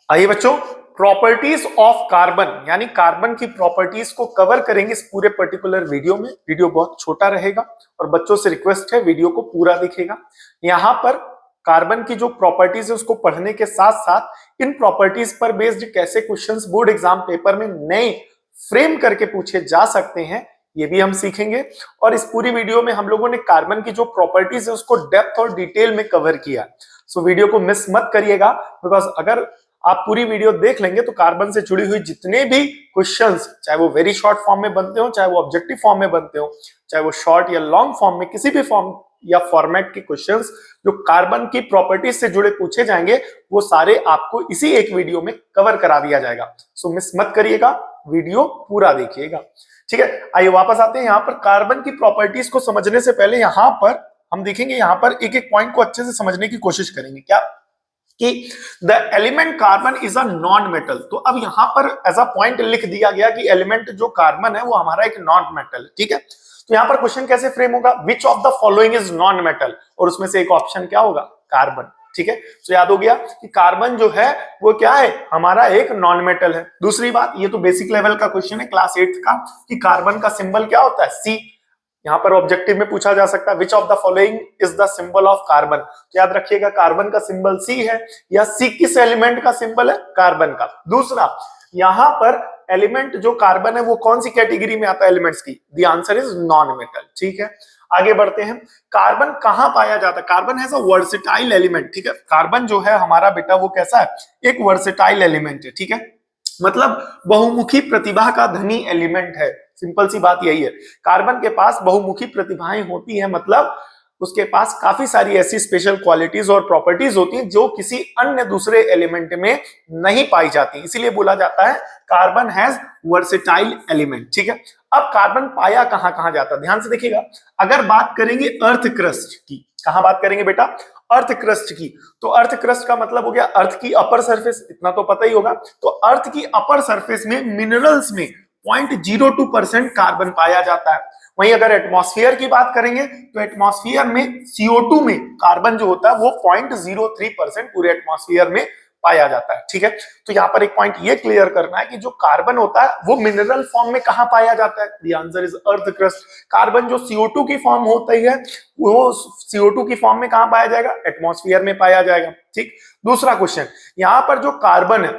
आइए बच्चों, properties of carbon यानी कार्बन की प्रॉपर्टीज को कवर करेंगे इस पूरे पर्टिकुलर वीडियो में। वीडियो बहुत छोटा रहेगा और बच्चों से रिक्वेस्ट है वीडियो को पूरा दिखेगा। यहाँ पर कार्बन की जो प्रॉपर्टीज है उसको पढ़ने के साथ साथ इन प्रॉपर्टीज पर बेस्ड कैसे क्वेश्चंस बोर्ड एग्जाम पेपर में नए फ्रेम करके पूछे जा सकते हैं ये भी हम सीखेंगे। और इस पूरी वीडियो में हम लोगों ने कार्बन की जो प्रॉपर्टीज है उसको डेप्थ और डिटेल में कवर किया। सो वीडियो को मिस मत करिएगा, बिकॉज अगर आप पूरी वीडियो देख लेंगे तो कार्बन से जुड़ी हुई जितने भी क्वेश्चंस, चाहे वो वेरी शॉर्ट फॉर्म में बनते हो, चाहे वो ऑब्जेक्टिव फॉर्म में बनते हो, चाहे वो शॉर्ट या लॉन्ग फॉर्म में, किसी भी फॉर्म या फॉर्मेट के क्वेश्चंस जो कार्बन की प्रॉपर्टीज से जुड़े पूछे जाएंगे वो सारे आपको इसी एक वीडियो में कवर करा दिया जाएगा। सो मिस मत करिएगा, वीडियो पूरा देखिएगा। ठीक है, आइए वापस आते हैं। यहाँ पर कार्बन की प्रॉपर्टीज को समझने से पहले यहाँ पर हम देखेंगे, यहाँ पर एक एक पॉइंट को अच्छे से समझने की कोशिश करेंगे। क्या कि the element carbon is a non metal. तो अब यहां पर एज अ पॉइंट लिख दिया गया कि एलिमेंट जो कार्बन है वो हमारा एक नॉन मेटल है। ठीक है, तो यहां पर क्वेश्चन कैसे फ्रेम होगा, which of the following is non metal, और उसमें से एक ऑप्शन क्या होगा, कार्बन। ठीक है, तो याद हो गया कि कार्बन जो है वो क्या है, हमारा एक नॉन मेटल है। दूसरी बात, ये तो बेसिक लेवल का क्वेश्चन है क्लास 8 का, कि कार्बन का सिंबल क्या होता है, सी। यहां पर ऑब्जेक्टिव में पूछा जा सकता है which of the following is the symbol of carbon. तो याद रखिएगा कार्बन का सिंबल सी है, या सी किस एलिमेंट का सिंबल है, कार्बन का। दूसरा, यहां पर एलिमेंट जो कार्बन है वो कौन सी कैटेगरी में आता है एलिमेंट्स की, the answer is non metal. ठीक है, आगे बढ़ते हैं। कार्बन कहां पाया जाता है, carbon has a versatile element. ठीक है, कार्बन जो है हमारा बेटा वो कैसा है, एक वर्सेटाइल एलिमेंट है। ठीक है, मतलब बहुमुखी प्रतिभा का धनी एलिमेंट है। सिंपल सी बात यही है, कार्बन के पास बहुमुखी प्रतिभाएं होती हैं, मतलब उसके पास काफी सारी ऐसी स्पेशल क्वालिटीज और प्रॉपर्टीज होती हैं जो किसी अन्य दूसरे एलिमेंट में नहीं पाई जाती, इसीलिए बोला जाता है कार्बन हैज वर्सेटाइल एलिमेंट। ठीक है, अब कार्बन पाया कहां कहां जाता है, ध्यान से देखिएगा। अगर बात करेंगे अर्थ क्रस्ट की, कहां बात करेंगे बेटा, अर्थ क्रस्ट की, तो अर्थ क्रस्ट का मतलब हो गया अर्थ की अपर सरफेस, इतना तो पता ही होगा। तो अर्थ की अपर सरफेस में मिनरल्स में 0.02% कार्बन पाया जाता है। वहीं अगर एटमॉस्फेयर की बात करेंगे तो एटमॉस्फेयर में CO2 में कार्बन जो होता है वो 0.03% पूरे एटमॉस्फेयर में पाया जाता है। ठीक है, तो यहां पर एक पॉइंट ये क्लियर करना है कि जो कार्बन होता है वो मिनरल फॉर्म में कहां पाया जाता है, the answer is earth crust. Carbon जो CO2 की फॉर्म होती है वो CO2 की फॉर्म में कहां पाया जाएगा, एटमॉस्फेयर में पाया जाएगा। ठीक, दूसरा क्वेश्चन, यहां पर जो कार्बन है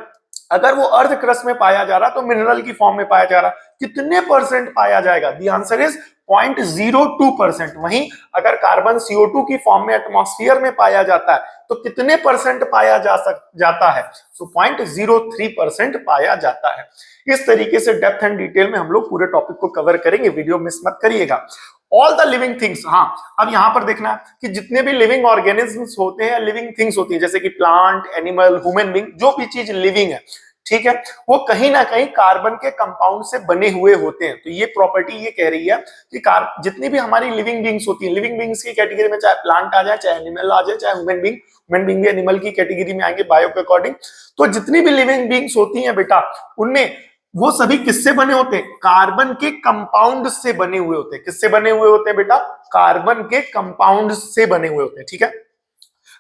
अगर वो अर्थ क्रस्ट में पाया जा रहा तो मिनरल की फॉर्म में पाया जा रहा, कितने परसेंट पाया जाएगा, द आंसर इज 0.02%। वहीं अगर कार्बन CO2 की फॉर्म में एटमॉस्फेयर में पाया जाता है तो कितने परसेंट पाया जाता है, तो 0.03% पाया जाता है। इस तरीके से डेप्थ एंड डिटेल में हम लोग पूरे टॉपिक को कवर करेंगे, वीडियो मिस मत करिएगा। ऑल द लिविंग थिंग्स, हाँ अब यहां पर देखना कि जितने भी लिविंग ऑर्गेनिजम्स होते हैं, लिविंग थिंग्स होती है, जैसे कि प्लांट, एनिमल, ह्यूमन बीइंग, जो भी चीज लिविंग है, ठीक है, वो कहीं ना कहीं कार्बन के कंपाउंड से बने हुए होते हैं। तो ये प्रॉपर्टी ये कह रही है कि जितनी भी हमारी लिविंग बींग्स होती हैं, लिविंग बींग्स की कैटेगरी में चाहे प्लांट आ जाए, चाहे एनिमल आ जाए, चाहे ह्यूमन बींग भी एनिमल की कैटेगरी में आएंगे बायो के अकॉर्डिंग। तो जितनी भी लिविंग बींग्स होती हैं बेटा, उनमें वो सभी किससे बने होते हैं, कार्बन के कंपाउंड से बने हुए होते हैं। किससे बने हुए होते हैं बेटा, कार्बन के कंपाउंड से बने हुए होते हैं। ठीक है,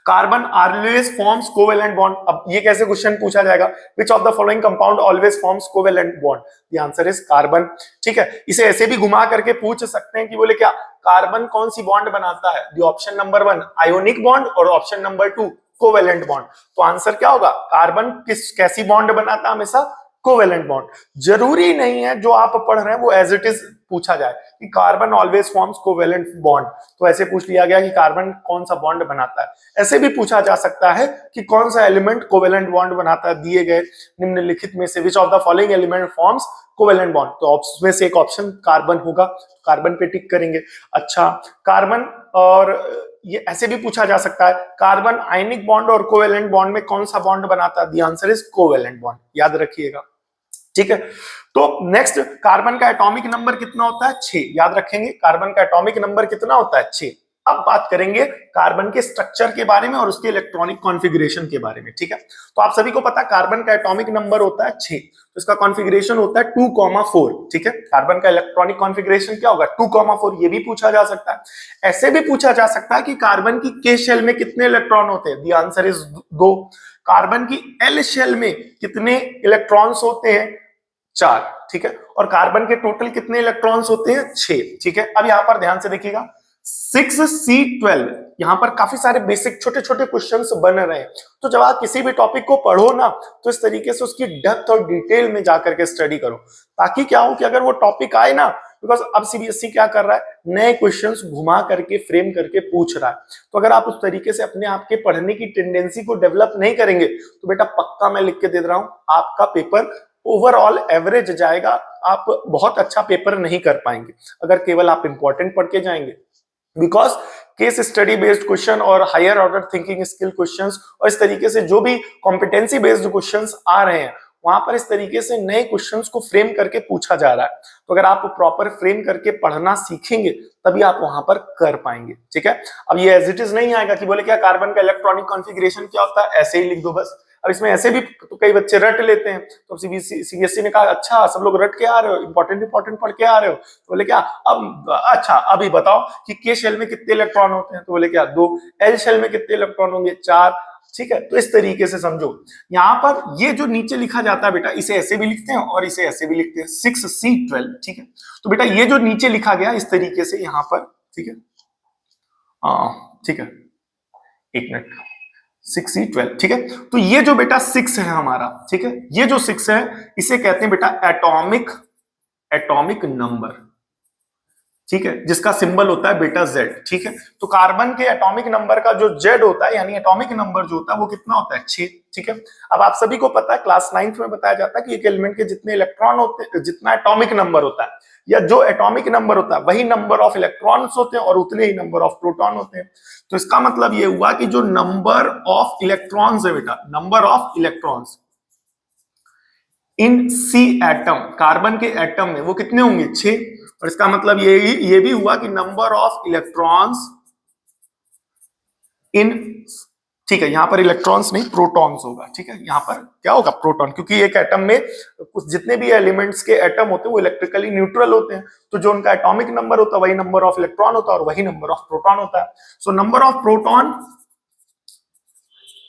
carbon always forms covalent bond. अब ये कैसे क्वेश्चन पूछा जाएगा, which of the following compound always forms covalent bond, the answer is carbon. ठीक है, इसे ऐसे भी घुमा करके पूछ सकते हैं कि बोले क्या कार्बन कौन सी बॉन्ड बनाता है, the option number 1 ionic bond और ऑप्शन नंबर 2 कोवेलेंट बॉन्ड। तो आंसर क्या होगा, कार्बन कैसी बॉन्ड बनाता है, हमेशा कोवेलेंट बॉन्ड। जरूरी नहीं है जो आप पढ़ रहे हैं वो एज इट इज पूछा जाए कि carbon always forms covalent bond, तो ऐसे पूछ लिया गया कि कार्बन कौन सा बॉन्ड बनाता है। ऐसे भी पूछा जा सकता है कि कौन सा एलिमेंट कोवेलेंट बॉन्ड बनाता है, दिए गए निम्नलिखित में से which of the following element forms covalent bond, तो उसमें से एक ऑप्शन कार्बन होगा, कार्बन पे टिक करेंगे। अच्छा, कार्बन और ये ऐसे भी पूछा जा सकता है कार्बन आयनिक बॉन्ड और कोवेलेंट बॉन्ड में कौन सा बॉन्ड बनाता है, the answer is covalent bond, याद रखिएगा। ठीक है, तो नेक्स्ट, कार्बन का एटॉमिक नंबर कितना होता है, 6, याद रखेंगे कार्बन का एटॉमिक नंबर कितना होता है, 6। अब बात करेंगे कार्बन के स्ट्रक्चर के बारे में और उसके इलेक्ट्रॉनिक कॉन्फ़िगरेशन के बारे में। ठीक है, तो आप सभी को पता है कार्बन का एटॉमिक नंबर होता है 6, तो इसका कॉन्फ़िगरेशन होता है 2,4। ठीक है, कार्बन का इलेक्ट्रॉनिक कॉन्फ़िगरेशन क्या होगा 2,4। ये भी पूछा जा सकता है। ऐसे भी पूछा जा सकता है कि कार्बन की के शेल में कितने इलेक्ट्रॉन होते हैं, द आंसर इज 2। कार्बन की एल शेल में कितने इलेक्ट्रॉन्स होते हैं, 4। ठीक है, और कार्बन के टोटल कितने इलेक्ट्रॉन्स होते हैं, 6। ठीक है, अब यहां पर ध्यान से देखिएगा 6C12, यहां पर काफी सारे बेसिक छोटे छोटे क्वेश्चंस बन रहे हैं। तो जब आप किसी भी टॉपिक को पढ़ो ना, तो इस तरीके से उसकी डेप्थ और डिटेल में जाकर के स्टडी करो, ताकि क्या हो कि अगर वो टॉपिक आए ना, बिकॉज अब सीबीएसई क्या कर रहा है, नए क्वेश्चंस घुमा करके फ्रेम करके पूछ रहा है। तो अगर आप उस तरीके से अपने आप के पढ़ने की टेंडेंसी को डेवलप नहीं करेंगे, तो बेटा पक्का मैं लिख के दे रहा हूं, आपका पेपर ओवरऑल एवरेज जाएगा, आप बहुत अच्छा पेपर नहीं कर पाएंगे अगर केवल आप इंपॉर्टेंट पढ़ के जाएंगे। Because case study based question और higher order thinking skill questions और इस तरीके से जो भी कॉम्पिटेंसी बेस्ड क्वेश्चंस आ रहे हैं, वहां पर इस तरीके से नए क्वेश्चंस को फ्रेम करके पूछा जा रहा है। तो अगर आप प्रॉपर फ्रेम करके पढ़ना सीखेंगे, तभी आप वहां पर कर पाएंगे। ठीक है, अब ये एज इट इज नहीं आएगा कि बोले क्या कार्बन का इलेक्ट्रॉनिक कॉन्फ़िगरेशन क्या होता है, ऐसे ही लिख दो बस। अब इसमें ऐसे भी तो कई बच्चे रट लेते हैं, तो सीबीएसई ने कहा अच्छा सब लोग रट के आ रहे हो, इंपॉर्टेंट पढ़ के आ रहे हो, तो बोले क्या अब अच्छा अभी बताओ कि के शेल में कितने इलेक्ट्रॉन होते हैं, तो बोले क्या 2। एल शेल में कितने इलेक्ट्रॉन होंगे, 4। ठीक है, तो इस तरीके से समझो। यहाँ पर ये जो नीचे लिखा जाता है बेटा, इसे ऐसे भी लिखते हैं और इसे ऐसे भी लिखते हैं, 6C12। ठीक है, तो बेटा ये जो नीचे लिखा गया इस तरीके से यहाँ पर, ठीक है, ठीक है, एक मिनट, 6C12। ठीक है, तो ये जो बेटा 6 है हमारा, ठीक है, ये जो 6 है इसे कहते हैं बेटा एटॉमिक नंबर। ठीक है, जिसका सिंबल होता है बेटा Z। ठीक है, तो कार्बन के एटॉमिक नंबर का जो Z होता है, यानी एटॉमिक नंबर जो होता है वो कितना होता है, 6। ठीक है, अब आप सभी को पता है क्लास 9th में बताया जाता है कि एक एलिमेंट के जितने इलेक्ट्रॉन होते हैं, जितना एटॉमिक नंबर होता है या जो एटॉमिक नंबर होता है, वही नंबर ऑफ इलेक्ट्रॉन्स होते हैं और उतने ही नंबर ऑफ प्रोटॉन होते हैं। तो इसका मतलब ये हुआ कि जो नंबर ऑफ इलेक्ट्रॉन्स है बेटा, number of electrons in C atom, carbon के एटम में वो कितने होंगे, 6। और इसका मतलब ये भी हुआ कि नंबर ऑफ इलेक्ट्रॉन्स इन, ठीक है, यहां पर इलेक्ट्रॉन्स नहीं प्रोटॉन्स होगा। ठीक है, यहां पर क्या होगा, प्रोटॉन, क्योंकि एक एटम में कुछ जितने भी एलिमेंट्स के एटम होते हैं वो इलेक्ट्रिकली न्यूट्रल होते हैं, तो जो उनका एटॉमिक नंबर होता है वही नंबर ऑफ इलेक्ट्रॉन होता है और वही नंबर ऑफ प्रोटॉन होता है। So number of proton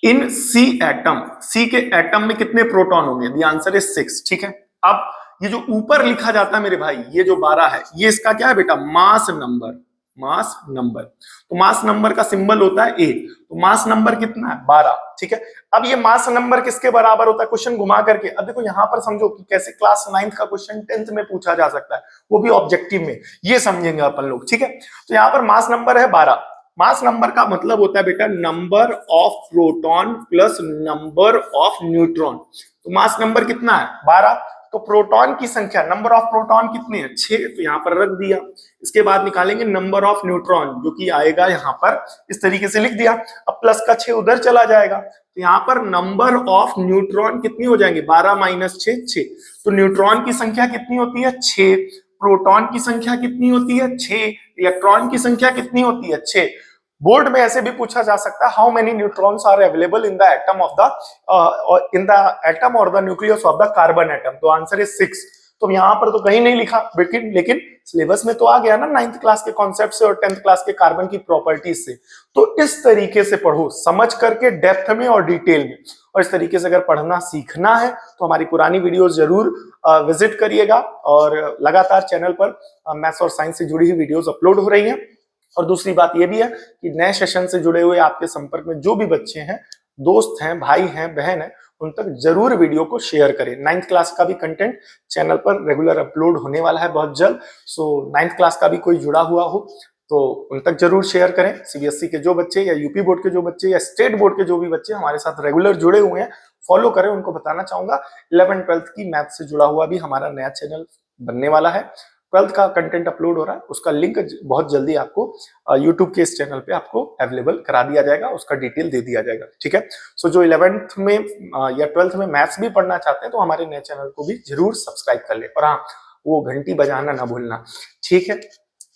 in C atom, C के एटम में कितने प्रोटॉन होंगे, द आंसर इज 6। ठीक है, अब ये जो ऊपर लिखा जाता है मेरे भाई, ये जो 12 है, ये इसका क्या है बेटा, मास नंबर। तो मास नंबर का सिंबल होता है A, तो मास नंबर कितना है, 12। ठीक है, अब ये मास नंबर किसके बराबर होता है, क्वेश्चन घुमा करके। अब देखो यहां पर समझो कि कैसे क्लास 9th का क्वेश्चन 10th में पूछा जा सकता है, वो भी ऑब्जेक्टिव में, ये समझेंगे अपन लोग। ठीक है, तो यहाँ पर मास नंबर है 12। मास नंबर का मतलब होता है बेटा number of proton plus number of neutron. तो मास नंबर कितना है, 12। तो प्रोटॉन की संख्या, नंबर ऑफ प्रोटॉन कितने हैं, 6, तो यहां पर रख दिया। इसके बाद निकालेंगे नंबर ऑफ न्यूट्रॉन, जो कि आएगा यहां पर इस तरीके से लिख दिया। अब प्लस का 6 उधर चला जाएगा, तो यहां पर नंबर ऑफ न्यूट्रॉन कितनी हो जाएंगे, 12 माइनस 6, 6। तो न्यूट्रॉन की संख्या कितनी होती है, 6। प्रोटॉन की संख्या कितनी होती है, 6। इलेक्ट्रॉन की संख्या कितनी होती है, 6। बोर्ड में ऐसे भी पूछा जा सकता है, how many neutrons are available in the atom of the atom और the nucleus of the carbon atom, तो आंसर इज 6। तो यहां पर तो कहीं नहीं लिखा, लेकिन सिलेबस में तो आ गया ना 9th क्लास के कॉन्सेप्ट से और 10th क्लास के कार्बन की प्रॉपर्टीज से। तो इस तरीके से पढ़ो, समझ करके डेप्थ में और डिटेल में, और इस तरीके से अगर पढ़ना सीखना है तो हमारी पुरानी वीडियो जरूर विजिट करिएगा। और लगातार चैनल पर मैथ्स और साइंस से जुड़ी हुई वीडियोस अपलोड हो रही हैं। और दूसरी बात यह भी है कि नए सेशन से जुड़े हुए आपके संपर्क में जो भी बच्चे हैं, दोस्त हैं, भाई हैं, बहन हैं, उन तक जरूर वीडियो को शेयर करें। 9th क्लास का भी कंटेंट चैनल पर रेगुलर अपलोड होने वाला है बहुत जल्द। सो 9th क्लास का भी कोई जुड़ा हुआ हो तो उन तक जरूर शेयर करें। सीबीएसई के जो बच्चे या यूपी बोर्ड के जो बच्चे या स्टेट बोर्ड के जो भी बच्चे हमारे साथ रेगुलर जुड़े हुए हैं, फॉलो करें। उनको बताना चाहूंगा 11th 12th की मैथ से जुड़ा हुआ भी हमारा नया चैनल बनने वाला है। 12th का कंटेंट अपलोड हो रहा है, उसका लिंक बहुत जल्दी आपको YouTube के इस चैनल पे आपको अवेलेबल करा दिया जाएगा, उसका डिटेल दे दिया जाएगा। ठीक है, सो जो 11th में या 12th में मैथ्स भी पढ़ना चाहते हैं तो हमारे नए चैनल को भी जरूर सब्सक्राइब कर ले, और हाँ वो घंटी बजाना ना भूलना। ठीक है,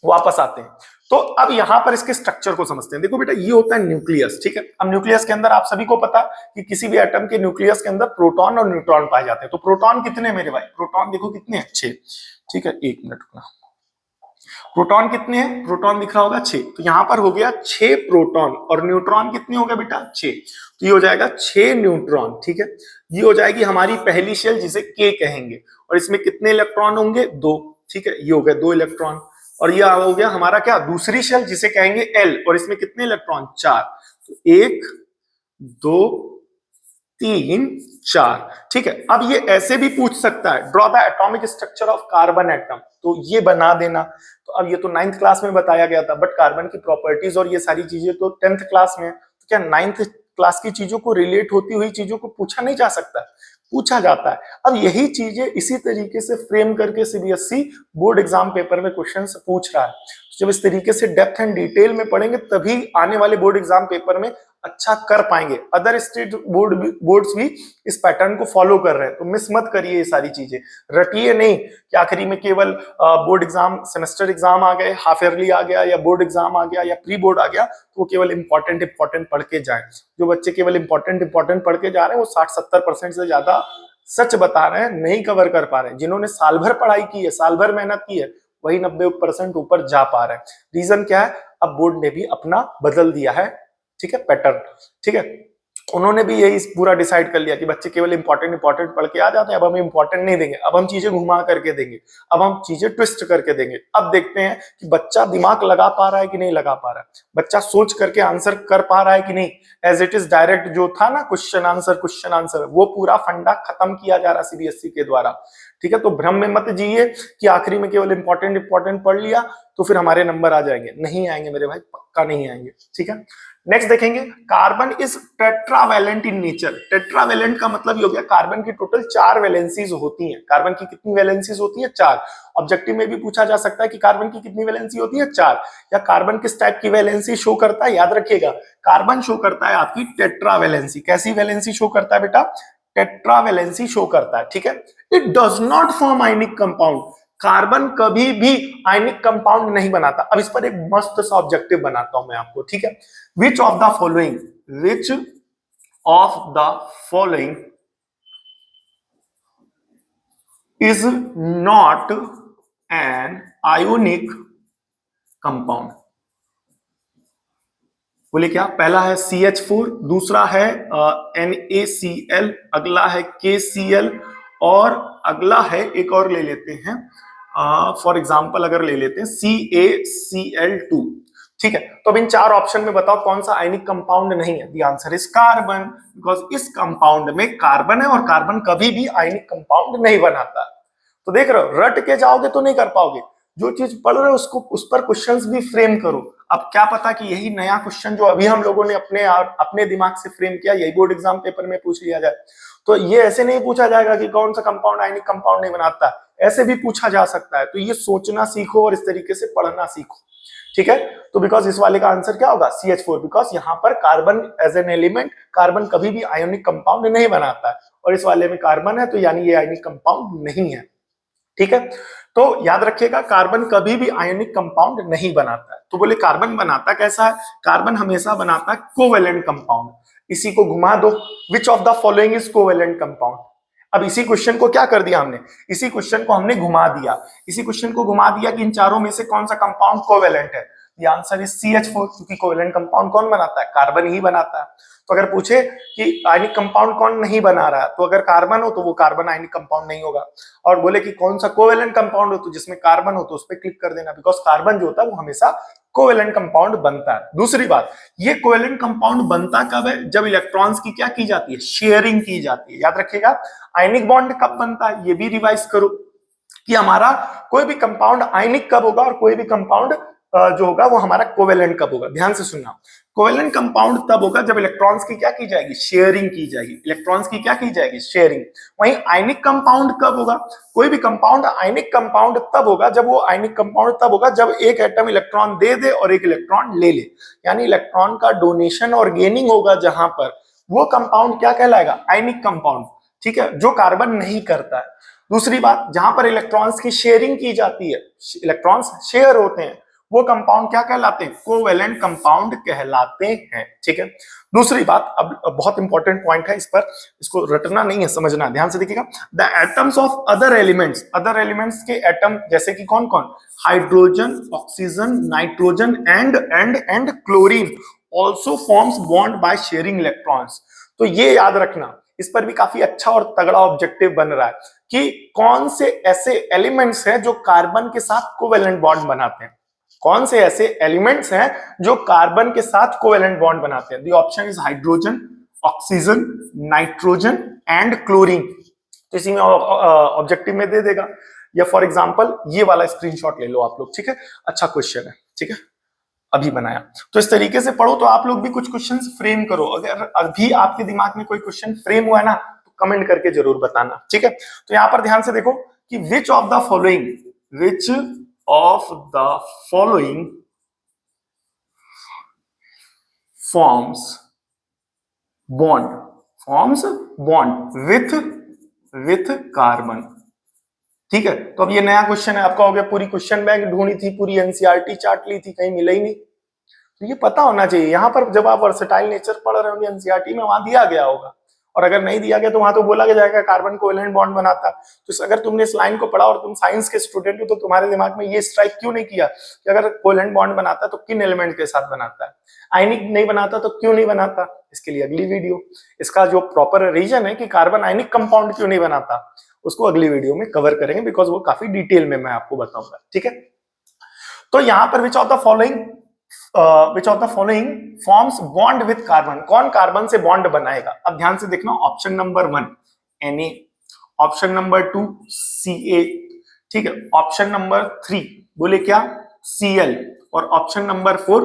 वापस आते हैं। तो अब यहां पर इसके स्ट्रक्चर को समझते हैं। देखो बेटा, ये होता है न्यूक्लियस, ठीक है। अब न्यूक्लियस के अंदर आप सभी को पता कि किसी भी एटम के न्यूक्लियस के अंदर प्रोटॉन और न्यूट्रॉन पाए जाते हैं। तो प्रोटॉन कितने मेरे भाई, प्रोटॉन देखो कितने अच्छे, ठीक है, एक मिनट रुकना। प्रोटॉन कितने हैं, प्रोटॉन दिख रहा होगा 6, तो यहां पर हो गया 6 प्रोटॉन, और न्यूट्रॉन कितने हो गए बेटा 6, तो ये हो जाएगा 6 न्यूट्रॉन, ठीक है। ये हो जाएगी हमारी पहली शेल जिसे के कहेंगे, और इसमें कितने इलेक्ट्रॉन होंगे 2, ठीक है, ये हो गए 2 इलेक्ट्रॉन। और ये हो गया हमारा क्या, दूसरी शेल जिसे कहेंगे एल, और इसमें कितने इलेक्ट्रॉन 4, तो 1 2 3 4, ठीक है। अब ये ऐसे भी पूछ सकता है, draw the atomic structure of carbon atom, तो ये बना देना। तो अब ये तो 9th क्लास में बताया गया था, बट कार्बन की प्रॉपर्टीज और ये सारी चीजें तो 10th क्लास में है। तो क्या 9th क्लास की चीजों को रिलेट होती हुई चीजों को पूछा नहीं जा सकता, पूछा जाता है। अब यही चीजें इसी तरीके से फ्रेम करके सीबीएसई बोर्ड एग्जाम पेपर में क्वेश्चन पूछ रहा है। जब इस तरीके से डेप्थ एंड डिटेल में पढ़ेंगे तभी आने वाले बोर्ड एग्जाम पेपर में अच्छा कर पाएंगे। अदर स्टेट बोर्ड्स भी इस पैटर्न को फॉलो कर रहे हैं, तो मिस मत करिए ये सारी चीजें, रटिए नहीं कि आखिरी में केवल बोर्ड एग्जाम, सेमेस्टर एग्जाम आ गए, हाफ ईयरली आ गया, या बोर्ड एग्जाम आ गया, या प्री बोर्ड आ गया, तो वो केवल इंपॉर्टेंट पढ़ के जाए। जो बच्चे केवल इंपॉर्टेंट पढ़ के जा रहे हैं वो 60-70% से ज्यादा सच बता रहे हैं, नहीं कवर कर पा रहे हैं। जिन्होंने साल भर पढ़ाई की है, साल भर मेहनत की है, वही 90% ऊपर जा पा रहे हैं। रीजन क्या है, अब बोर्ड ने भी अपना बदल दिया है, ठीक है, पैटर्न, ठीक है। उन्होंने भी यही पूरा डिसाइड कर लिया कि बच्चे केवल इंपॉर्टेंट पढ़ के आ जाते हैं, अब हम इंपॉर्टेंट नहीं देंगे, अब हम चीजें घुमा करके देंगे, अब हम चीजें ट्विस्ट करके देंगे। अब देखते हैं कि बच्चा दिमाग लगा पा रहा है कि नहीं लगा पा रहा है, बच्चा सोच करके आंसर कर पा रहा है कि नहीं। एज इट इज डायरेक्ट जो था ना क्वेश्चन आंसर, वो पूरा फंडा खत्म किया जा रहा सीबीएसई के द्वारा, ठीक है। तो भ्रम में मत जिए कि आखिरी में केवल इंपॉर्टेंट पढ़ लिया तो फिर हमारे नंबर आ जाएंगे, नहीं आएंगे मेरे भाई, पक्का नहीं आएंगे, ठीक है। नेक्स्ट देखेंगे, carbon is tetravalent in nature. Tetravalent का मतलब ये हो गया कार्बन की टोटल 4 वैलेंसीज होती हैं। कार्बन की कितनी वैलेंसीज होती है, 4। ऑब्जेक्टिव में भी पूछा जा सकता है कि कार्बन की कितनी वैलेंसी होती है, 4। या कार्बन किस टाइप की वैलेंसी शो करता है, याद रखिएगा कार्बन शो करता है आपकी टेट्रावैलेंसी। कैसी वैलेंसी शो करता है बेटा, टेट्रावैलेंसी शो करता है, ठीक है। It does not form ionic compound, carbon कभी भी आयनिक कंपाउंड नहीं बनाता। अब इस पर एक मस्त सा ऑब्जेक्टिव बनाता हूं मैं आपको, ठीक है। Which of the following is not an ionic compound. बोले क्या, पहला है CH4, दूसरा है NaCl, अगला है KCl, और अगला है एक और ले लेते हैं, फॉर एग्जाम्पल अगर ले लेते हैं CaCl2, ठीक है। तो अब इन 4 ऑप्शन में बताओ कौन सा आयनिक कंपाउंड नहीं है। The answer is carbon, because इस कंपाउंड में कार्बन है, और कार्बन कभी भी आयनिक कंपाउंड नहीं बनाता। तो देख रहे हो, रट के जाओगे तो नहीं कर पाओगे, जो चीज पढ़ रहे हो उसको, उस पर क्वेश्चंस भी फ्रेम करो। अब क्या पता कि यही नया क्वेश्चन जो अभी हम लोगों ने अपने दिमाग से फ्रेम किया, यही बोर्ड एग्जाम पेपर में पूछ लिया जाए। तो ये ऐसे नहीं पूछा जाएगा कि कौन सा कंपाउंड आयनिक कंपाउंड नहीं बनाता, ऐसे भी पूछा जा सकता है। तो ये सोचना सीखो और इस तरीके से पढ़ना सीखो, ठीक है। तो बिकॉज इस वाले का आंसर क्या होगा, CH4, बिकॉज यहाँ पर carbon as an element, carbon कभी भी आयोनिक कंपाउंड नहीं बनाता है, और इस वाले में कार्बन है, तो यानी ये आयोनिक कंपाउंड नहीं है, ठीक है। तो याद रखिएगा कार्बन कभी भी आयोनिक कंपाउंड नहीं बनाता है। तो बोले कार्बन बनाता कैसा है, कार्बन हमेशा बनाता है कोवेलेंट कंपाउंड। इसी को घुमा दो, which of the following is covalent compound. अब इसी क्वेश्चन को क्या कर दिया हमने, इसी क्वेश्चन को हमने घुमा दिया, इसी क्वेश्चन को घुमा दिया कि इन चारों में से कौन सा कंपाउंड कोवेलेंट है। द आंसर इज CH4, क्योंकि कोवेलेंट कंपाउंड कौन बनाता है, कार्बन ही बनाता है। तो अगर पूछे कि आयनिक कंपाउंड कौन नहीं बना रहा है, तो अगर कार्बन हो तो वो कार्बन आयनिक कंपाउंड नहीं होगा, और बोले कि कौन सा कोवेलेंट कंपाउंड हो तो जिसमें कार्बन हो तो उस पर क्लिक कर देना, बिकॉज कार्बन जो होता है वो हमेशा कोवेलेंट कंपाउंड बनता है। दूसरी बात, ये कोवेलेंट कंपाउंड बनता कब है, जब इलेक्ट्रॉन्स की क्या की जाती है, शेयरिंग की जाती है। याद रखिएगा आयनिक बॉन्ड कब बनता है, ये भी रिवाइज करो कि हमारा कोई भी कंपाउंड आयनिक कब होगा और कोई भी कंपाउंड जो होगा वो हमारा कोवेलेंट कब होगा। ध्यान से सुनना, कोवेलेंट कंपाउंड तब होगा जब इलेक्ट्रॉन्स की क्या की जाएगी, शेयरिंग की जाएगी। इलेक्ट्रॉन्स की क्या की जाएगी, शेयरिंग। वहीं आयनिक कंपाउंड कब होगा, कोई भी कंपाउंड आयनिक कंपाउंड तब होगा जब वो आयनिक कंपाउंड तब होगा जब एक एटम इलेक्ट्रॉन दे दे और एक इलेक्ट्रॉन ले ले, यानी इलेक्ट्रॉन का डोनेशन और गेनिंग होगा जहां पर, वो कंपाउंड क्या कहलाएगा, आयनिक कंपाउंड, ठीक है, जो कार्बन नहीं करता है। दूसरी बात, जहां पर इलेक्ट्रॉन्स की शेयरिंग की जाती है, इलेक्ट्रॉन्स शेयर होते हैं, वो कंपाउंड क्या कहलाते हैं? कोवेलेंट कंपाउंड कहलाते हैं। ठीक है, दूसरी बात, अब बहुत इंपॉर्टेंट पॉइंट है, इस पर इसको रटना नहीं है, समझना, ध्यान से देखिएगा। The atoms of other elements के एटम जैसे कि कौन कौन? Hydrogen, oxygen, nitrogen and chlorine also forms bond by sharing electrons. तो ये याद रखना, इस पर भी काफी अच्छा और तगड़ा ऑब्जेक्टिव बन रहा है कि कौन से ऐसे एलिमेंट्स हैं जो कार्बन के साथ कोवेलेंट बॉन्ड बनाते हैं। कौन से ऐसे एलिमेंट्स हैं जो कार्बन के साथ कोवेलेंट बॉन्ड बनाते हैं? The option is hydrogen, oxygen, nitrogen and chlorine. तो इसी में ऑब्जेक्टिव में दे देगा, या फॉर एग्जांपल ये वाला स्क्रीनशॉट ले लो आप लोग। ठीक है, अच्छा क्वेश्चन है, ठीक है, अभी बनाया। तो इस तरीके से पढ़ो, तो आप लोग भी कुछ क्वेश्चंस फ्रेम करो। अगर अभी आपके दिमाग में कोई क्वेश्चन फ्रेम हुआ है ना, तो कमेंट करके जरूर बताना। ठीक है, तो यहां पर ध्यान से देखो कि which of the following forms bond with carbon. ठीक है, तो अब ये नया क्वेश्चन है आपका, हो गया। पूरी क्वेश्चन बैंक ढूंढी थी, पूरी एनसीईआरटी चाट ली थी, कहीं मिला ही नहीं। तो ये पता होना चाहिए। यहाँ पर जब आप वर्सेटाइल नेचर पढ़ रहे होंगे एनसीईआरटी में, वहां दिया गया होगा, और अगर नहीं दिया गया तो वहां तो बोला जाएगा कार्बन कोवेलेंट बॉन्ड बनाता। तो अगर तुमने इस लाइन को पढ़ा और तुम साइंस के स्टूडेंट हो, तो तुम्हारे दिमाग में ये स्ट्राइक क्यों नहीं किया कि अगर कोवेलेंट बॉन्ड बनाता तो किन एलिमेंट के साथ बनाता है? आयनिक नहीं बनाता तो क्यों नहीं बनाता? इसके लिए अगली वीडियो, इसका जो प्रॉपर रीजन है कि कार्बन आयनिक कंपाउंड क्यों नहीं बनाता, उसको अगली वीडियो में कवर करेंगे, बिकॉज वो काफी डिटेल में मैं आपको बताऊंगा। ठीक है, तो यहां पर which of the following forms bond with carbon, कौन कार्बन से बॉन्ड बनाएगा? अब ध्यान से देखना, option number 1 Na, option number 2 Ca, ठीक है, ऑप्शन नंबर 3 बोले क्या? Cl, और ऑप्शन नंबर 4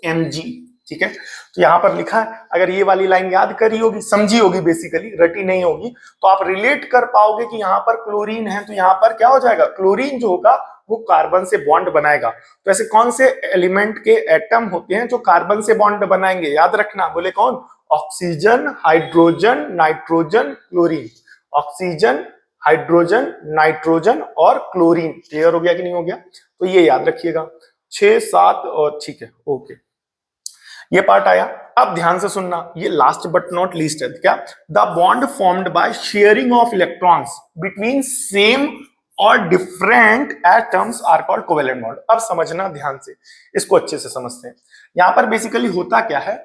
Mg। ठीक है, तो यहां पर लिखा है, अगर ये वाली लाइन याद करी होगी, समझी होगी, बेसिकली रटी नहीं होगी, तो आप रिलेट कर पाओगे कि यहां पर क्लोरीन है, तो यहां पर क्या हो जाएगा? क्लोरीन जो होगा वो कार्बन से बॉन्ड बनाएगा। तो ऐसे कौन से एलिमेंट के एटम होते हैं जो कार्बन से बॉन्ड बनाएंगे? याद रखना, बोले कौन? Oxygen, hydrogen, nitrogen, chlorine. Oxygen, hydrogen, nitrogen और क्लोरीन। क्लियर हो गया कि नहीं हो गया? तो ये याद रखिएगा, 6, 7 और ठीक है, ओके, ये पार्ट आया। अब ध्यान से सुनना, ये लास्ट बट नॉट लीस्ट है क्या? The bond formed by sharing of electrons between same और different atoms are called covalent bond. अब समझना ध्यान से, इसको अच्छे से समझते हैं। यहां पर बेसिकली होता क्या है,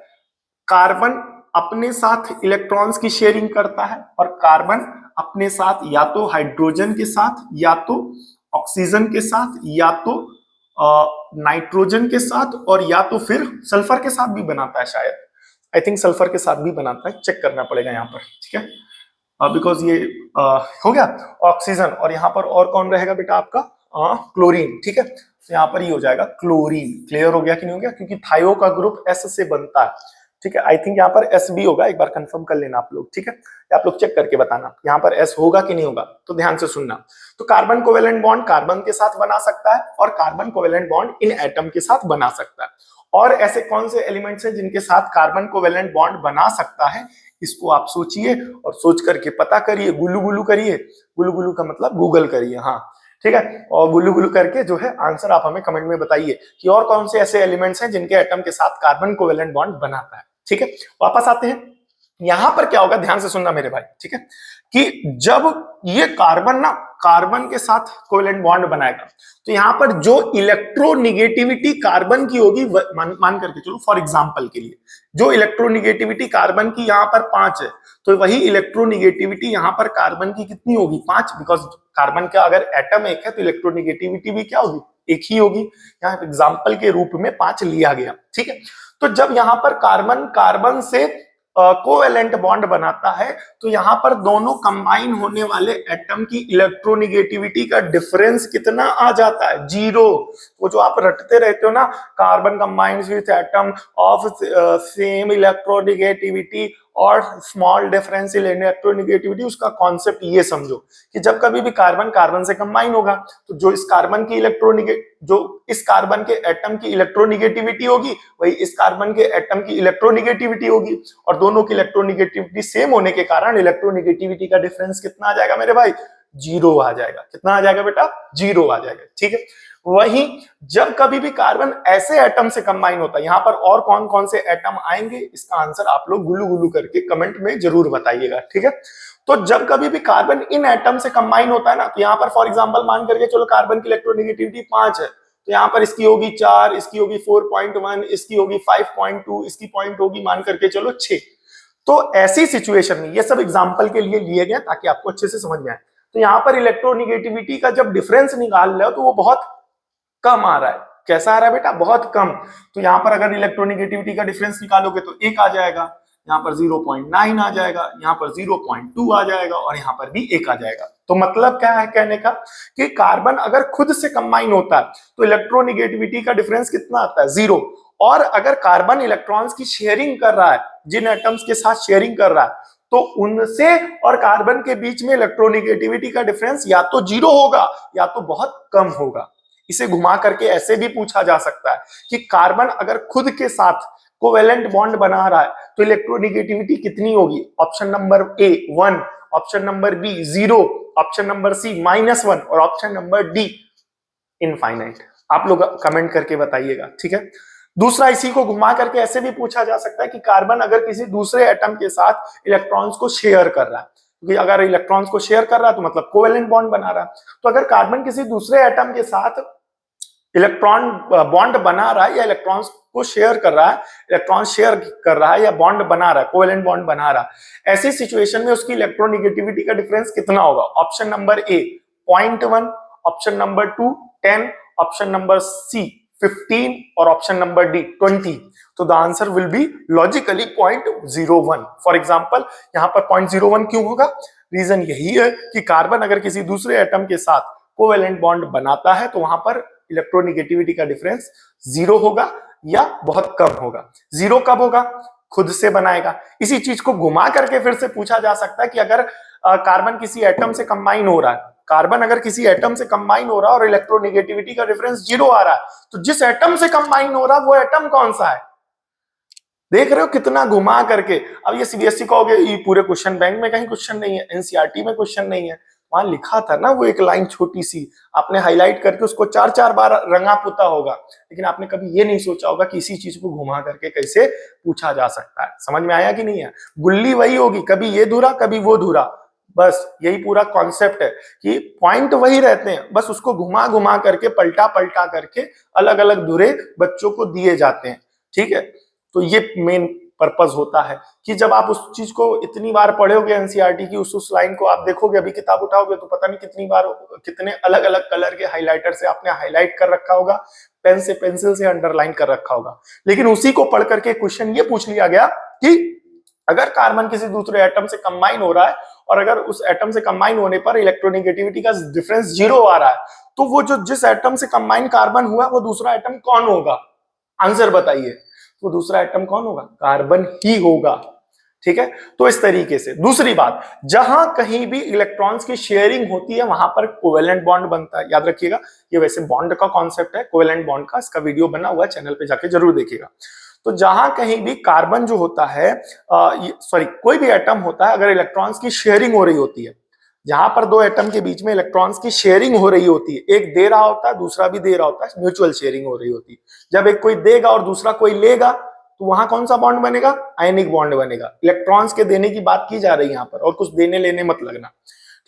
कार्बन अपने साथ इलेक्ट्रॉन्स की शेयरिंग करता है, और कार्बन अपने साथ या तो हाइड्रोजन के साथ, या तो ऑक्सीजन के साथ, या तो नाइट्रोजन के साथ, और या तो फिर सल्फर के साथ भी बनाता है शायद। आई थिंक सल्फर के साथ भी बनाता है, चेक करना पड़ेगा यहाँ पर। ठीक है, बिकॉज ये हो गया ऑक्सीजन, और यहाँ पर और कौन रहेगा बेटा आपका? क्लोरीन। ठीक है, तो यहाँ पर ये हो जाएगा क्लोरीन। क्लियर हो गया कि नहीं हो गया? क्योंकि थायो का ग्रुप एस से बनता है। ठीक है, आई थिंक यहाँ पर एस भी होगा, एक बार कंफर्म कर लेना आप लोग। ठीक है, आप लोग चेक करके बताना यहाँ पर एस होगा कि नहीं होगा। तो ध्यान से सुनना, तो कार्बन कोवेलेंट बॉन्ड कार्बन के साथ बना सकता है, और carbon covalent bond in atom के साथ बना सकता है। और ऐसे कौन से एलिमेंट्स हैं जिनके साथ कार्बन कोवेलेंट बॉन्ड बना सकता है? इसको आप सोचिए और सोच करके पता करिए, गुल्लू गुल्लू करिए। गुल्लू गुल्लू का मतलब गूगल करिए, हाँ ठीक है, और गुल्लू गुल्लू करके जो है आंसर आप हमें कमेंट में बताइए कि और कौन से ऐसे एलिमेंट्स हैं जिनके एटम के साथ कार्बन कोवेलेंट बॉन्ड बनाता है। ठीक है, वापस आते हैं, यहां पर क्या होगा, ध्यान से सुनना मेरे भाई। ठीक है, कि जब ये कार्बन ना कार्बन के साथ कोवेलेंट बॉन्ड बनाएगा, तो यहां पर जो इलेक्ट्रोनिगेटिविटी कार्बन की होगी, मान करके चलो फॉर एग्जांपल के लिए, जो इलेक्ट्रोनिगेटिविटी कार्बन की यहां पर 5 है, तो वही इलेक्ट्रोनिगेटिविटी यहां पर कार्बन की कितनी होगी? 5, बिकॉज कार्बन का अगर एटम एक है तो इलेक्ट्रोनिगेटिविटी भी क्या होगी? एक ही होगी। यहाँ एग्जाम्पल के रूप में 5 लिया गया। ठीक है, तो जब यहां पर कार्बन से कोवेलेंट बॉन्ड बनाता है, तो यहां पर दोनों कंबाइन होने वाले एटम की इलेक्ट्रोनिगेटिविटी का डिफरेंस कितना आ जाता है? 0। वो जो आप रटते रहते हो ना, carbon combines with atom of same electronegativity और स्मॉल डिफरेंस इन इलेक्ट्रोनिगेटिविटी, उसका कॉन्सेप्ट ये समझो कि जब कभी भी कार्बन से कंबाइन होगा, तो जो इस कार्बन के एटम की इलेक्ट्रोनिगेटिविटी होगी, वही इस कार्बन के एटम की इलेक्ट्रोनिगेटिविटी होगी, और दोनों की इलेक्ट्रोनिगेटिविटी सेम होने के कारण इलेक्ट्रोनिगेटिविटी का डिफरेंस कितना आ जाएगा मेरे भाई? 0 आ जाएगा। कितना आ जाएगा बेटा? 0 आ जाएगा। ठीक है, वहीं जब कभी भी कार्बन ऐसे एटम से कंबाइन होता है, यहां पर और कौन कौन से एटम आएंगे इसका आंसर आप लोग गुल्लू गुल्लू करके कमेंट में जरूर बताइएगा, ठीक है। तो जब कभी भी कार्बन इन एटम से कंबाइन होता है ना, तो यहां पर फॉर एग्जांपल मान करके चलो कार्बन की इलेक्ट्रोनेगेटिविटी 5 है, तो यहाँ पर इसकी होगी 4, इसकी होगी 4.1, इसकी होगी 5.2, इसकी पॉइंट होगी मान करके चलो 6। तो ऐसी सिचुएशन में, ये सब एग्जांपल के लिए लिए गए ताकि आपको अच्छे से समझ में आए, तो यहाँ पर इलेक्ट्रोनिगेटिविटी का जब डिफरेंस निकाल रहे हो तो वो बहुत कम आ रहा है। कैसा आ रहा है बेटा? बहुत कम। तो यहाँ पर अगर इलेक्ट्रोनिगेटिविटी का डिफरेंस निकालोगे तो 1 आ जाएगा, यहाँ पर 0.9 आ जाएगा, यहाँ पर 0.2 आ जाएगा और यहाँ पर भी 1 आ जाएगा। तो मतलब क्या है कहने का कि कार्बन अगर खुद से कंबाइन होता है तो इलेक्ट्रोनिगेटिविटी का डिफरेंस कितना आता है? 0। और अगर कार्बन इलेक्ट्रॉन्स की शेयरिंग कर रहा है, जिन एटम्स के साथ शेयरिंग कर रहा है, तो उनसे और कार्बन के बीच में इलेक्ट्रोनिगेटिविटी का डिफरेंस या तो 0 होगा या तो बहुत कम होगा। इसे घुमा करके ऐसे भी पूछा जा सकता है कि कार्बन अगर खुद के साथ कोवेलेंट बॉन्ड बना रहा है तो इलेक्ट्रोनिगेटिविटी कितनी होगी? Option number A 1, option number B 0, option number C -1 और ऑप्शन नंबर डी इनफाइनाइट। आप लोग कमेंट करके बताइएगा, ठीक है। दूसरा, इसी को घुमा करके ऐसे भी पूछा जा सकता है कि कार्बन अगर किसी दूसरे एटम के साथ इलेक्ट्रॉन्स को शेयर कर रहा है, क्योंकि अगर इलेक्ट्रॉन्स को शेयर कर रहा है तो मतलब कोवेलेंट बॉन्ड बना रहा है, तो अगर कार्बन किसी दूसरे एटम के साथ इलेक्ट्रॉन बॉन्ड बना रहा है या इलेक्ट्रॉन्स को शेयर कर रहा है, इलेक्ट्रॉन शेयर कर रहा है या बॉन्ड बना रहा है, कोवेलेंट बॉन्ड बना रहा है, ऐसी सिचुएशन में उसकी इलेक्ट्रोनिगेटिविटी का डिफरेंस कितना होगा? Option number A 0.1, option number 2 10, option number C 15 और ऑप्शन नंबर डी 20। तो the answer will be logically 0.01। For example यहाँ पर 0.01 क्यों होगा? रीजन यही है कि कार्बन अगर किसी दूसरे एटम के साथ कोवेलेंट बॉन्ड बनाता है तो वहां पर इलेक्ट्रोनिगेटिविटी का डिफरेंस 0 होगा या बहुत कम होगा। 0 कब होगा? खुद से बनाएगा। इसी चीज को घुमा करके फिर से पूछा जा सकता है कि अगर कार्बन किसी एटम से कंबाइन हो रहा है, कार्बन अगर किसी एटम से कंबाइन हो रहा है और इलेक्ट्रोनिगेटिविटी का डिफरेंस 0 आ रहा है, तो जिस एटम से कंबाइन हो रहा है वो एटम कौन सा है? देख रहे हो कितना घुमा करके। अब ये सीबीएसई कहोगे ये पूरे क्वेश्चन बैंक में कहीं क्वेश्चन नहीं है, एनसीईआरटी में क्वेश्चन नहीं है, वहां लिखा था ना वो एक लाइन छोटी सी, आपने हाईलाइट करके उसको 4-4 बार रंगा पुता होगा, लेकिन आपने कभी ये नहीं सोचा होगा कि इसी चीज को घुमा करके कैसे पूछा जा सकता है। समझ में आया कि नहीं है? गुल्ली वही होगी, कभी ये धुरा कभी वो धुरा, बस यही पूरा कॉन्सेप्ट है कि पॉइंट वही रहते हैं, बस उसको घुमा घुमा करके पलटा पलटा करके अलग अलग धुरे बच्चों को दिए जाते हैं, ठीक है। तो ये मेन पर्पस होता है कि जब आप उस चीज को इतनी बार पढ़ोगे एनसीईआरटी की उस लाइन को आप देखोगे, अभी किताब उठाओगे तो पता नहीं कितनी बार कितने अलग अलग कलर के हाइलाइटर से आपने हाईलाइट कर रखा होगा, पेन से पेंसिल से अंडरलाइन कर रखा होगा, लेकिन उसी को पढ़ करके क्वेश्चन ये पूछ लिया गया कि अगर कार्बन किसी दूसरे एटम से कंबाइन हो रहा है और अगर उस एटम से कंबाइन होने पर इलेक्ट्रोनिगेटिविटी का डिफरेंस 0 आ रहा है, तो वो जो जिस एटम से कंबाइन कार्बन हुआ वो दूसरा एटम कौन होगा? आंसर बताइए। वो दूसरा एटम कौन होगा? कार्बन ही होगा, ठीक है। तो इस तरीके से दूसरी बात, जहां कहीं भी इलेक्ट्रॉन्स की शेयरिंग होती है वहां पर कोवेलेंट बॉन्ड बनता है। याद रखिएगा, ये वैसे बॉन्ड का कॉन्सेप्ट है, कोवेलेंट बॉन्ड का, इसका वीडियो बना हुआ है, चैनल पे जाके जरूर देखिएगा। तो जहां कहीं भी कार्बन जो होता है, कोई भी एटम होता है, अगर इलेक्ट्रॉन्स की शेयरिंग हो रही होती है, जहां पर दो एटम के बीच में इलेक्ट्रॉन्स की शेयरिंग हो रही होती है, एक दे रहा होता है दूसरा भी दे रहा होता है, म्यूचुअल शेयरिंग हो रही होती है, जब एक कोई देगा और दूसरा कोई लेगा तो वहां कौन सा बॉन्ड बनेगा? आयनिक बॉन्ड बनेगा। इलेक्ट्रॉन्स के देने की बात की जा रही है यहाँ पर, और कुछ देने लेने मत लगना,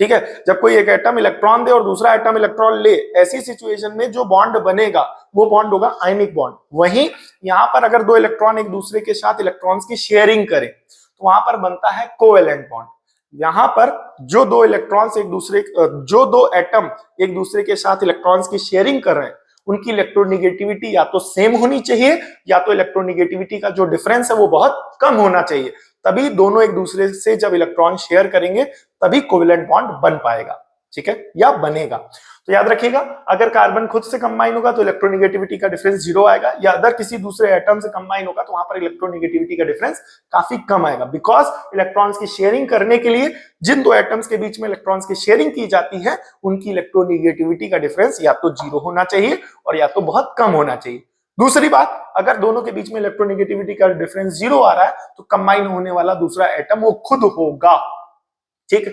ठीक है। जब कोई एक एटम इलेक्ट्रॉन दे और दूसरा एटम इलेक्ट्रॉन ले, ऐसी सिचुएशन में जो बॉन्ड बनेगा वो बॉन्ड होगा आयनिक बॉन्ड। वहीं यहाँ पर अगर दो इलेक्ट्रॉन एक दूसरे के साथ इलेक्ट्रॉन्स की शेयरिंग करें तो वहां पर बनता है कोवेलेंट बॉन्ड। यहां पर जो दो एटम एक दूसरे के साथ इलेक्ट्रॉन्स की शेयरिंग कर रहे हैं, उनकी इलेक्ट्रोनिगेटिविटी या तो सेम होनी चाहिए या तो इलेक्ट्रोनिगेटिविटी का जो डिफरेंस है वो बहुत कम होना चाहिए, तभी दोनों एक दूसरे से जब इलेक्ट्रॉन शेयर करेंगे तभी कोवेलेंट बॉन्ड बन पाएगा, ठीक है, या बनेगा। तो याद रखिएगा, अगर कार्बन खुद से कंबाइन होगा तो इलेक्ट्रोनिगेटिविटी का डिफरेंस 0 आएगा, या अगर किसी दूसरे एटम से कंबाइन होगा तो वहां पर इलेक्ट्रोनिगेटिविटी का डिफरेंस काफी कम आएगा, बिकॉज इलेक्ट्रॉन्स की शेयरिंग करने के लिए जिन दो एटम्स के बीच में इलेक्ट्रॉन्स की शेयरिंग की जाती है उनकी इलेक्ट्रोनिगेटिविटी का डिफरेंस या तो 0 होना चाहिए और या तो बहुत कम होना चाहिए। दूसरी बात, अगर दोनों के बीच में इलेक्ट्रोनिगेटिविटी का डिफरेंस 0 आ रहा है तो कंबाइन होने वाला दूसरा एटम वो खुद होगा, ठीक।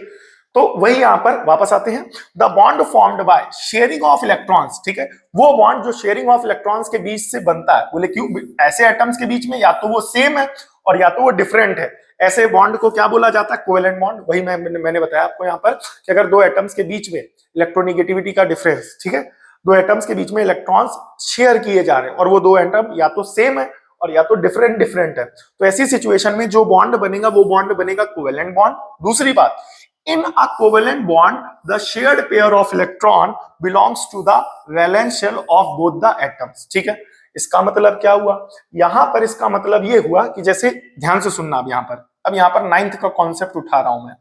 तो वही यहां पर वापस आते हैं, the bond formed by sharing of electrons, ठीक है, वो बॉन्ड जो शेयरिंग ऑफ इलेक्ट्रॉन्स के बीच से बनता है। बोले क्यों? ऐसे एटम्स के बीच में या तो वो सेम है और या तो वो डिफरेंट है, ऐसे बॉन्ड को क्या बोला जाता है? Covalent bond. वही मैंने बताया आपको यहाँ पर कि अगर दो एटम्स के बीच में इलेक्ट्रोनिगेटिविटी का डिफरेंस, ठीक है, दो एटम्स के बीच में इलेक्ट्रॉन्स शेयर किए जा रहे हैं और वो दो एटम या तो सेम है और या तो डिफरेंट है, तो ऐसी सिचुएशन में जो बॉन्ड बनेगा वो बॉन्ड बनेगा कोवेलेंट बॉन्ड। दूसरी बात, in a covalent bond the shared pair of electron belongs to the valence shell of both the atoms, ठीक है। इसका मतलब क्या हुआ? यहां पर इसका मतलब ये हुआ कि जैसे ध्यान से सुनना, अब यहां पर 9th का कॉन्सेप्ट उठा रहा हूं मैं,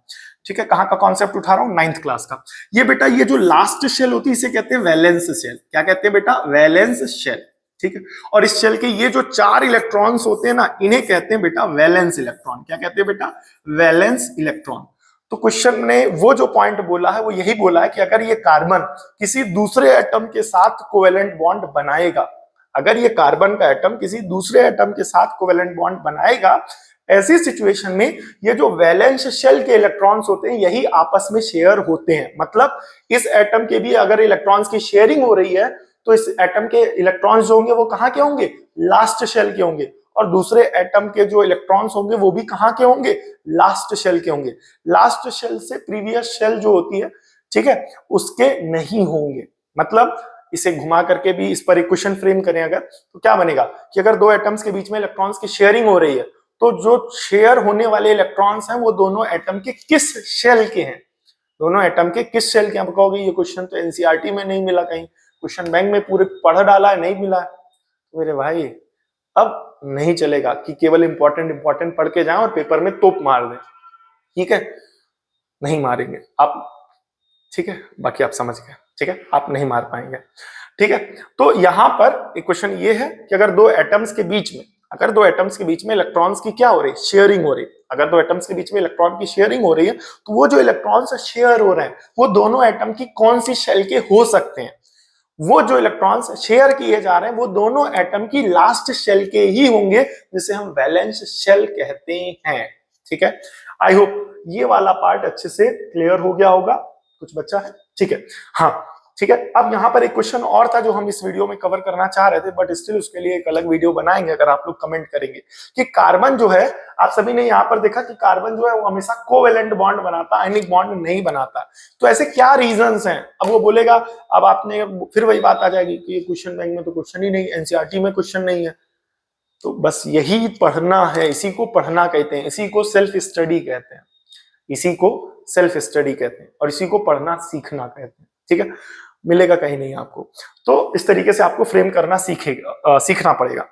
ठीक है। कहां का कॉन्सेप्ट उठा रहा हूं? 9th क्लास का। ये बेटा ये जो लास्ट शेल होती है इसे कहते हैं वैलेंस शेल। क्या कहते हैं बेटा? वैलेंस शेल, ठीक है। और इस शेल के ये जो 4 इलेक्ट्रॉन्स होते हैं ना, इन्हें कहते हैं बेटा वैलेंस इलेक्ट्रॉन। क्या कहते हैं बेटा? Valence electron. तो क्वेश्चन ने वो जो पॉइंट बोला है वो यही बोला है कि अगर ये कार्बन किसी दूसरे एटम के साथ कोवेलेंट बॉन्ड बनाएगा, अगर ये कार्बन का एटम किसी दूसरे एटम के साथ कोवेलेंट बॉन्ड बनाएगा, ऐसी सिचुएशन में ये जो वैलेंस शेल के इलेक्ट्रॉन्स होते हैं यही आपस में शेयर होते हैं। मतलब इस एटम के भी अगर इलेक्ट्रॉन्स की शेयरिंग हो रही है तो इस एटम के इलेक्ट्रॉन्स जो होंगे वो कहां के होंगे? लास्ट शेल के होंगे। और दूसरे एटम के जो इलेक्ट्रॉन्स होंगे वो भी कहां के होंगे? लास्ट शेल के होंगे। लास्ट शेल से प्रीवियस शेल जो होती है, ठीक है, उसके नहीं होंगे। मतलब इसे घुमा करके भी इस पर एक क्वेश्चन फ्रेम करें अगर, तो क्या बनेगा कि अगर दो एटम्स के बीच में इलेक्ट्रॉन्स की शेयरिंग हो रही है तो जो शेयर होने वाले इलेक्ट्रॉन्स हैं वो दोनों एटम के किस शेल के हैं? दोनों एटम के किस शेल के? आप कहोगे ये क्वेश्चन तो एनसीईआरटी में नहीं मिला, कहीं क्वेश्चन बैंक में पूरे पढ़ डाला है, नहीं मिला है। तो मेरे भाई अब नहीं चलेगा कि केवल इंपॉर्टेंट पढ़ के जाएं और पेपर में तोप मार दें, ठीक है, नहीं मारेंगे आप, ठीक है, बाकी आप समझ गए, ठीक है, आप नहीं मार पाएंगे, ठीक है। तो यहां पर एक क्वेश्चन ये है कि अगर दो एटम्स के बीच में इलेक्ट्रॉन्स की क्या हो रही है? शेयरिंग हो रही है। अगर दो एटम्स के बीच में इलेक्ट्रॉन की शेयरिंग हो रही है तो वो जो इलेक्ट्रॉन्स शेयर हो रहे हैं वो दोनों एटम की कौन सी शेल के हो सकते हैं? वो जो इलेक्ट्रॉन्स शेयर किए जा रहे हैं वो दोनों एटम की लास्ट शेल के ही होंगे, जिसे हम वैलेंस शेल कहते हैं, ठीक है। आई होप ये वाला पार्ट अच्छे से क्लियर हो गया होगा। कुछ बच्चा है? ठीक है, हाँ, ठीक है। अब यहाँ पर एक क्वेश्चन और था जो हम इस वीडियो में कवर करना चाह रहे थे, बट स्टिल उसके लिए एक अलग वीडियो बनाएंगे अगर आप लोग कमेंट करेंगे कि कार्बन जो है, आप सभी ने यहाँ पर देखा कि कार्बन जो है वो हमेशा कोवेलेंट बॉन्ड बनाता, आयनिक बॉन्ड नहीं बनाता। तो ऐसे क्या रीजंस हैं? अब वो बोलेगा, अब आपने फिर वही बात आ जाएगी कि ये क्वेश्चन बैंक में तो क्वेश्चन ही नहीं, एनसीईआरटी में क्वेश्चन नहीं है। तो बस यही पढ़ना है, इसी को पढ़ना कहते हैं, इसी को सेल्फ स्टडी कहते हैं, इसी को सेल्फ स्टडी कहते हैं और इसी को पढ़ना सीखना कहते हैं, ठीक है। मिलेगा कहीं नहीं आपको। तो इस तरीके से आपको फ्रेम करना सीखना पड़ेगा।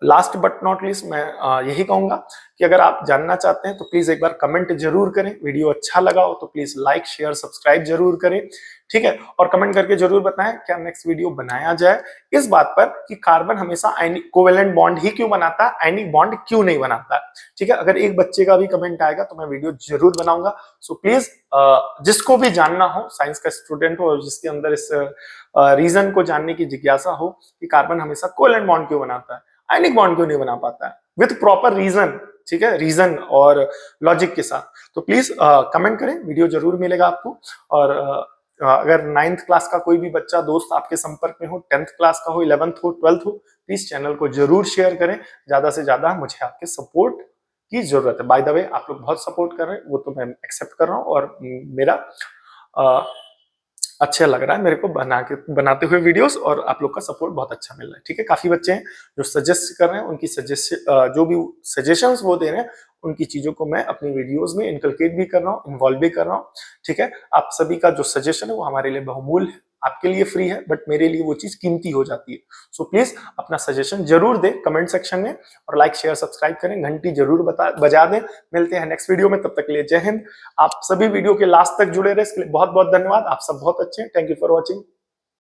लास्ट बट नॉट लीस्ट मैं यही कहूंगा कि अगर आप जानना चाहते हैं तो प्लीज एक बार कमेंट जरूर करें। वीडियो अच्छा लगा हो तो प्लीज लाइक शेयर सब्सक्राइब जरूर करें, ठीक है। और कमेंट करके जरूर बताएं क्या नेक्स्ट वीडियो बनाया जाए इस बात पर कि कार्बन हमेशा कोवेलेंट बॉन्ड ही क्यों बनाता है, आयनिक बॉन्ड क्यों नहीं बनाता है, ठीक है। अगर एक बच्चे का भी कमेंट आएगा तो मैं वीडियो जरूर बनाऊंगा। सो प्लीज जिसको भी जानना हो, साइंस का स्टूडेंट हो और जिसके अंदर इस रीजन को जानने की जिज्ञासा हो कि कार्बन हमेशा कोवेलेंट बॉन्ड क्यों बनाता है, आयनिक बॉन्ड क्यों नहीं बना पाता है, विथ प्रॉपर रीजन, ठीक है, रीजन और लॉजिक के साथ, तो प्लीज कमेंट करें, वीडियो जरूर मिलेगा आपको। और अगर 9th क्लास का कोई भी बच्चा दोस्त आपके संपर्क में हो, 10th क्लास का हो, 11th हो, 12th हो, प्लीज चैनल को जरूर शेयर करें। ज्यादा से ज्यादा मुझे आपके सपोर्ट की जरूरत है। बाय द वे आप लोग बहुत सपोर्ट कर रहे हैं, वो तो मैं एक्सेप्ट कर रहा हूँ और मेरा अच्छा लग रहा है मेरे को बनाते हुए वीडियोस, और आप लोग का सपोर्ट बहुत अच्छा मिल रहा है, ठीक है। काफी बच्चे हैं जो सजेस्ट कर रहे हैं, उनकी जो भी सजेशंस वो दे रहे हैं उनकी चीजों को मैं अपनी वीडियोस में इनकलकेट भी कर रहा हूँ, इन्वॉल्व भी कर रहा हूँ, ठीक है। आप सभी का जो सजेशन है वो हमारे लिए बहुमूल्य है, आपके लिए फ्री है बट मेरे लिए वो चीज कीमती हो जाती है। सो प्लीज अपना सजेशन जरूर दें कमेंट सेक्शन में, और लाइक शेयर सब्सक्राइब करें, घंटी जरूर बजा दें। मिलते हैं नेक्स्ट वीडियो में, तब तक के लिए जय हिंद। आप सभी वीडियो के लास्ट तक जुड़े रहे, इसके लिए बहुत बहुत धन्यवाद। आप सब बहुत अच्छे हैं। Thank you for watching.